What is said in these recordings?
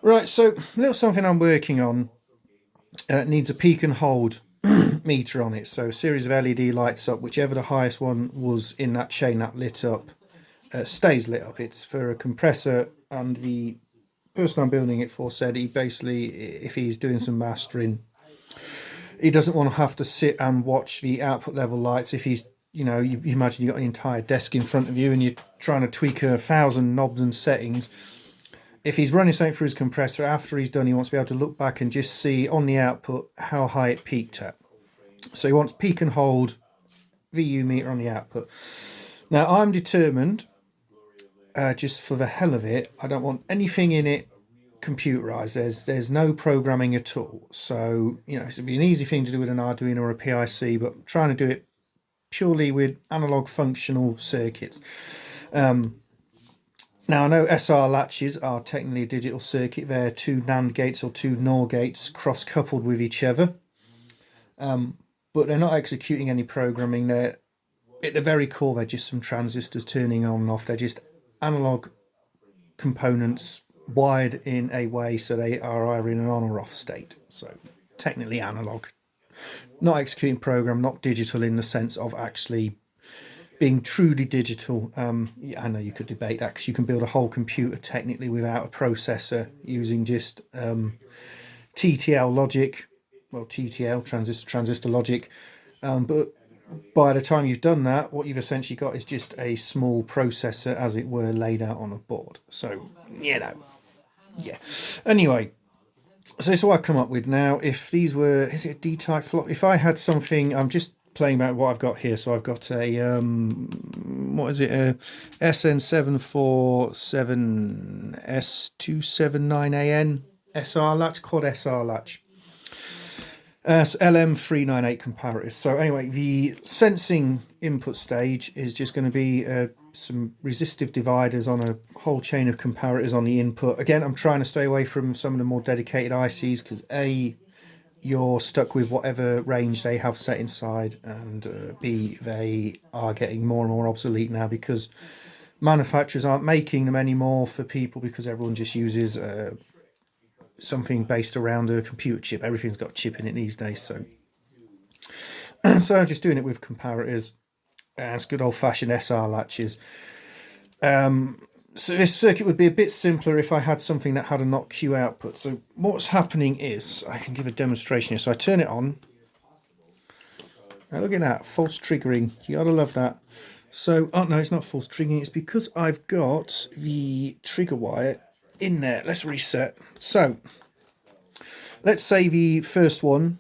Right, so a little something I'm working on needs a peak and hold meter on it. So a series of LED lights up, whichever the highest one was in that chain that lit up stays lit up. It's for a compressor, and the person I'm building it for said he basically, if he's doing some mastering, he doesn't want to have to sit and watch the output level lights. If he's, you imagine you've got an entire desk in front of you and you're trying to tweak 1,000 knobs and settings. If he's running something through his compressor, after he's done, he wants to be able to look back and just see on the output how high it peaked at. So he wants peak and hold VU meter on the output. Now I'm determined, just for the hell of it, I don't want anything in it computerized. There's no programming at all. So it'd be an easy thing to do with an Arduino or a PIC, but I'm trying to do it purely with analog functional circuits. Now I know SR latches are technically a digital circuit. They're two NAND gates or two NOR gates cross-coupled with each other, but they're not executing any programming. They're at the very core, they're just some transistors turning on and off. They're just analog components wired in a way so they are either in an on or off state. So technically analog, not executing program, not digital in the sense of actually being truly digital. I know you could debate that because you can build a whole computer technically without a processor using just TTL logic, well, TTL, transistor logic. But by the time you've done that, what you've essentially got is just a small processor, as it were, laid out on a board. So, yeah. Anyway, so this is what I come up with now. If these were, is it a D-type flop? If I had something, I'm just playing about what I've got here. So I've got a, what is it, a SN747S279AN SR latch, quad SR latch. LM398 comparators. So anyway, the sensing input stage is just going to be some resistive dividers on a whole chain of comparators on the input. Again, I'm trying to stay away from some of the more dedicated ICs because A, you're stuck with whatever range they have set inside, and B, they are getting more and more obsolete now because manufacturers aren't making them anymore for people because everyone just uses something based around a computer chip. Everything's got a chip in it these days. So I'm just doing it with comparators and it's good old-fashioned SR latches. So this circuit would be a bit simpler if I had something that had a not Q output. So what's happening is, I can give a demonstration here. So I turn it on. Now look at that, false triggering. You gotta love that. So, oh no, it's not false triggering. It's because I've got the trigger wire in there. Let's reset. So let's say the first one,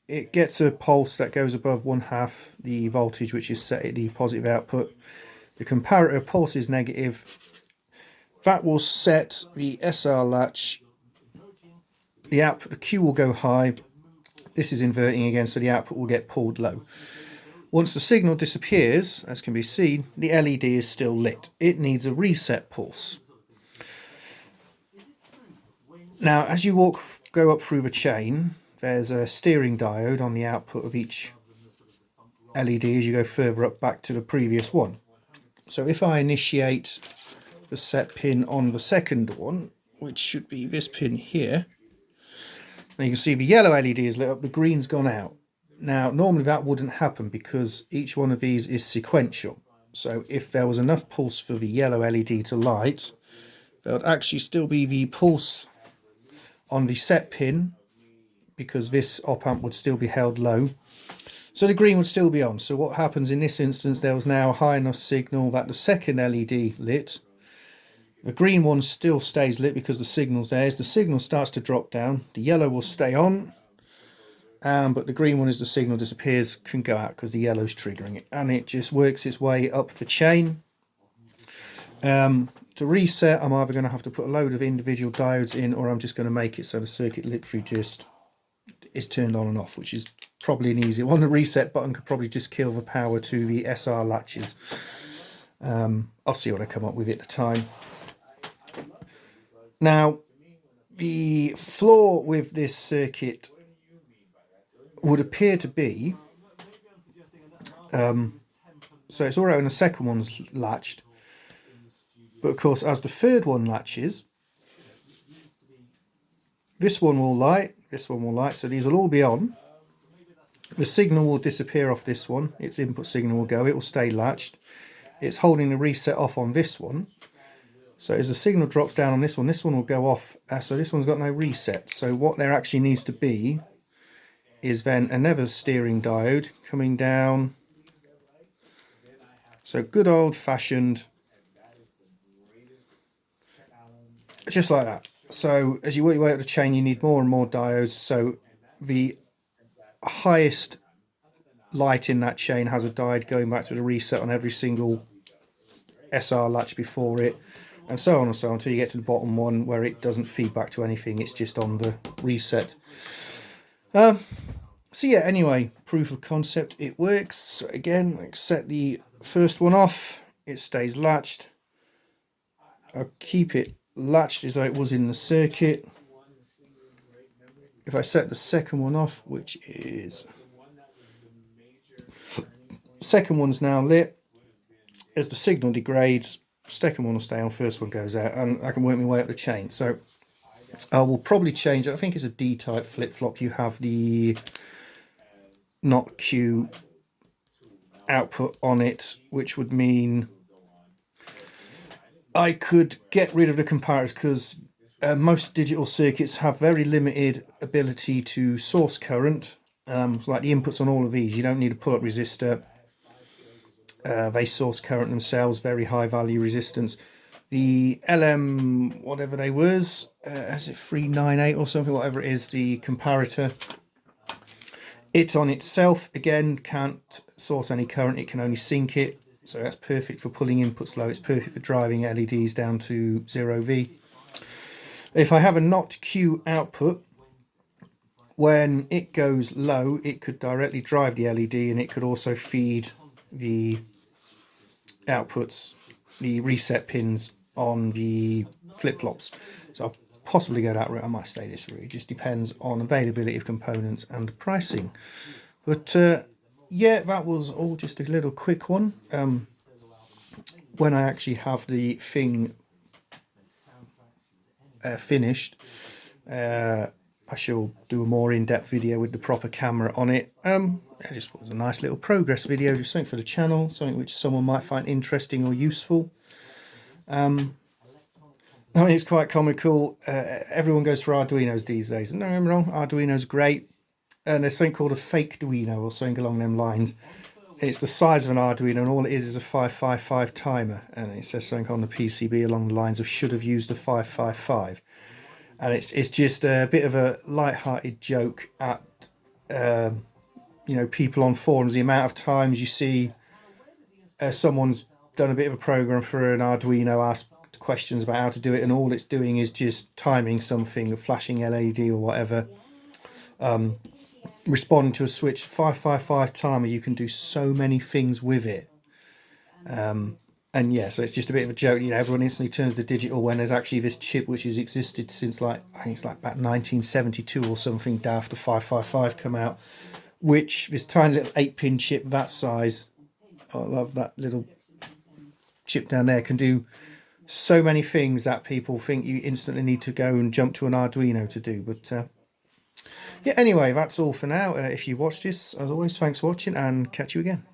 it gets a pulse that goes above 1/2 the voltage which is set at the positive output. The comparator pulse is negative. That will set the SR latch. The output, the Q will go high. This is inverting again, so the output will get pulled low. Once the signal disappears, as can be seen, the LED is still lit. It needs a reset pulse. Now, as you go up through the chain, there's a steering diode on the output of each LED as you go further up back to the previous one. So if I initiate the set pin on the second one, which should be this pin here, now you can see the yellow LED is lit up, the green's gone out. Now, normally that wouldn't happen because each one of these is sequential. So if there was enough pulse for the yellow LED to light, there would actually still be the pulse on the set pin because this op amp would still be held low. So the green would still be on. So what happens in this instance, there was now a high enough signal that the second LED lit. The green one still stays lit because the signal's there. As the signal starts to drop down, the yellow will stay on. But the green one, as the signal disappears, can go out because the yellow's triggering it. And it just works its way up the chain. To reset, I'm either going to have to put a load of individual diodes in, or I'm just going to make it so the circuit literally just is turned on and off, which is probably an easier one. The reset button could probably just kill the power to the SR latches. I'll see what I come up with at the time. Now, the flaw with this circuit would appear to be, so it's all right when the second one's latched, but of course as the third one latches, this one will light, this one will light, so these will all be on. The signal will disappear off this one, its input signal will go, it will stay latched. It's holding the reset off on this one. So as the signal drops down on this one will go off. So this one's got no reset. So what there actually needs to be is then another steering diode coming down. So good old fashioned, just like that. So as you work your way up the chain, you need more and more diodes. So the highest light in that chain has a diode going back to the reset on every single SR latch before it, and so on and so on until you get to the bottom one where it doesn't feed back to anything, it's just on the reset. So yeah, anyway, proof of concept, it works. So again, set the first one off, it stays latched. I'll keep it latched as though it was in the circuit. If I set the second one off, which is, second one's now lit, as the signal degrades, second one will stay on, first one goes out, and I can work my way up the chain. So I will probably change it. I think it's a D-type flip-flop. You have the not Q output on it, which would mean I could get rid of the comparators, because most digital circuits have very limited ability to source current. Like the inputs on all of these, you don't need a pull-up resistor. They source current themselves, very high value resistance. The LM, whatever they was, is it 398 or something, whatever it is, the comparator, it on itself, again, can't source any current, it can only sync it. So that's perfect for pulling inputs low, it's perfect for driving LEDs down to 0V. If I have a not Q output, when it goes low, it could directly drive the LED, and it could also feed the outputs, the reset pins on the flip-flops. So I'll possibly go that route, I might stay this route. It just depends on availability of components and pricing. But yeah, that was all just a little quick one. When I actually have the thing finished, I shall do a more in-depth video with the proper camera on it. I just thought it was a nice little progress video, just something for the channel, something which someone might find interesting or useful. I mean, it's quite comical. Everyone goes for Arduinos these days. And don't get me wrong, Arduino's great. And there's something called a fake Duino or something along them lines. It's the size of an Arduino, and all it is a 555 timer. And it says something on the PCB along the lines of should have used a 555. And it's just a bit of a light-hearted joke at you know, people on forums. The amount of times you see someone's done a bit of a program for an Arduino, asked questions about how to do it, and all it's doing is just timing something, a flashing LED or whatever, responding to a switch. 555 timer, you can do so many things with it. And yeah, so it's just a bit of a joke. You know, everyone instantly turns to digital when there's actually this chip which has existed since, like, I think it's like about 1972 or something, after 555 come out, which this tiny little 8-pin chip that size, I love that little chip down there, can do so many things that people think you instantly need to go and jump to an Arduino to do. But yeah, anyway, that's all for now. If you've watched this, as always, thanks for watching, and catch you again.